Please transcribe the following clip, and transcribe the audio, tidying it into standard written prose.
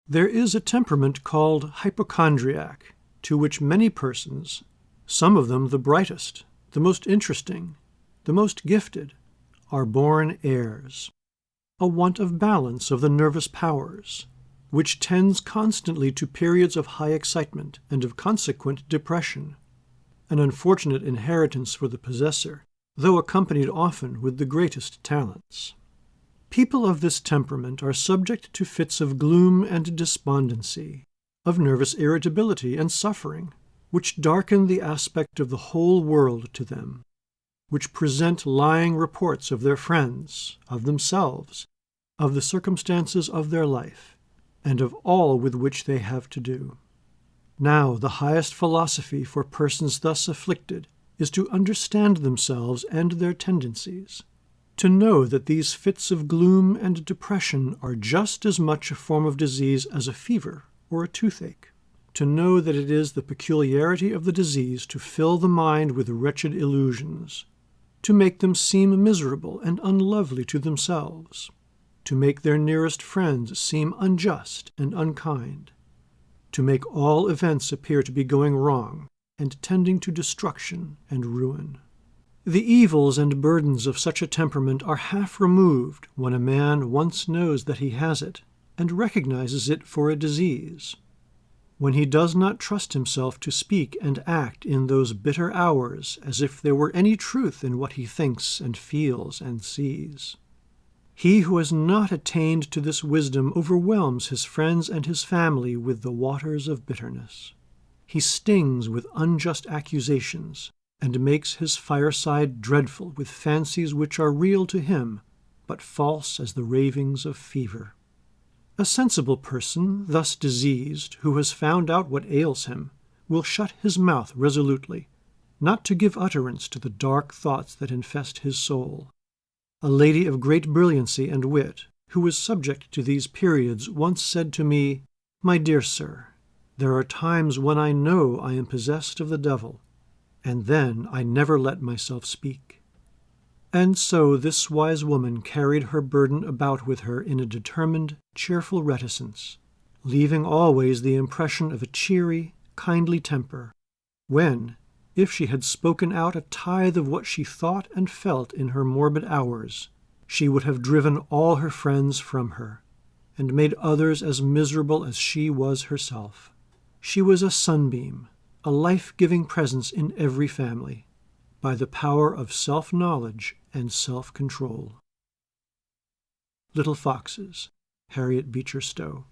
There is a temperament called hypochondriac, to which many persons, some of them the brightest, the most interesting, the most gifted, are born heirs. A want of balance of the nervous powers, which tends constantly to periods of high excitement and of consequent depression. An unfortunate inheritance for the possessor, though accompanied often with the greatest talents. People of this temperament are subject to fits of gloom and despondency, of nervous irritability and suffering, which darken the aspect of the whole world to them, which present lying reports of their friends, of themselves, of the circumstances of their life, and of all with which they have to do. Now, the highest philosophy for persons thus afflicted is to understand themselves and their tendencies, to know that these fits of gloom and depression are just as much a form of disease as a fever or a toothache, to know that it is the peculiarity of the disease to fill the mind with wretched illusions, to make them seem miserable and unlovely to themselves, to make their nearest friends seem unjust and unkind, to make all events appear to be going wrong and tending to destruction and ruin. The evils and burdens of such a temperament are half removed when a man once knows that he has it and recognizes it for a disease, when he does not trust himself to speak and act in those bitter hours as if there were any truth in what he thinks and feels and sees. He who has not attained to this wisdom overwhelms his friends and his family with the waters of bitterness. He stings with unjust accusations, and makes his fireside dreadful with fancies which are real to him, but false as the ravings of fever. A sensible person, thus diseased, who has found out what ails him, will shut his mouth resolutely, not to give utterance to the dark thoughts that infest his soul. A lady of great brilliancy and wit, who was subject to these periods, once said to me, "My dear sir, there are times when I know I am possessed of the devil, and then I never let myself speak." And so this wise woman carried her burden about with her in a determined, cheerful reticence, leaving always the impression of a cheery, kindly temper, when, if she had spoken out a tithe of what she thought and felt in her morbid hours, she would have driven all her friends from her, and made others as miserable as she was herself. She was a sunbeam, a life-giving presence in every family, by the power of self-knowledge and self-control. Little Foxes, Harriet Beecher Stowe.